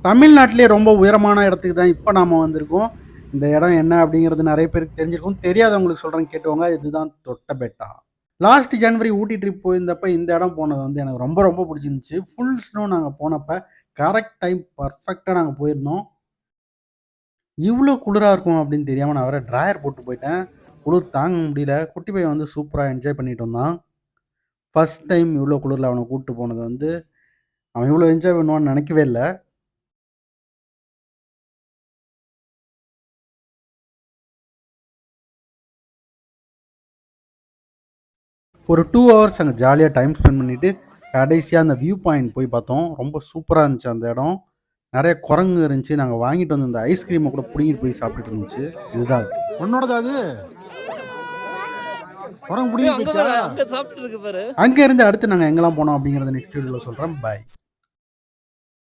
தமிழ்நாட்டிலே ரொம்ப உயரமான இடத்துக்கு தான் இப்போ நாம வந்திருக்கோம். இந்த இடம் என்ன அப்படிங்கிறது நெறைய பேருக்கு தெரிஞ்சிருக்கும். தெரியாதவங்களுக்கு சொல்றேன் கேட்டுக்கோங்க. இதுதான் தொட்டபெட்டா. லாஸ்ட் ஜனவரி ஊட்டி ட்ரிப் போயிருந்தப்ப இந்த இடம் போனது வந்து எனக்கு ரொம்ப ரொம்ப பிடிச்சிருந்துச்சு. ஃபுல் ஸ்னோ நாங்க போனப்ப. கரெக்ட் டைம் பெர்ஃபெக்ட்டா நாங்க போயிருந்தோம். இவ்ளோ குளிரா இருக்கும் அப்படின்னு தெரியாம நான் வேற ட்ராயர் போட்டு போயிட்டேன். குளிர் தாங்க முடியல. குட்டி பையன் வந்து சூப்பரா என்ஜாய் பண்ணிட்டு வந்தான். ஃபர்ஸ்ட் டைம் இவ்ளோ குளிர்ல அவன கூட்டு போனது வந்து, அவன் இவ்ளோ என்ஜாய் பண்ணுவான்னு நெனைக்கவே இல்ல. ஒரு 2 ஹவர்ஸ் அங்க ஜாலியா டைம் ஸ்பெண்ட் பண்ணிட்டு, கடைசியா அந்த வியூ பாயிண்ட் போய் பார்த்தோம். ரொம்ப சூப்பரா இருந்துச்சு அந்த இடம். நெறைய குரங்கு இருந்துச்சு. நாங்க வாங்கிட்டு வந்த அந்த ஐஸ்கிரீம கூட புடுங்கிட்டு போய் சாப்பிட்டுட்டு இருந்துச்சு. இதுதான் அது. உன்னோடதா அது? குரங்கு புடிங்கிட்டு போயிடுச்சா? அங்க இருந்து அடுத்து நாங்க எங்கெல்லாம் போனோம் அப்படிங்கிறத நெக்ஸ்ட் வீடியோல சொல்றேன். பாய்.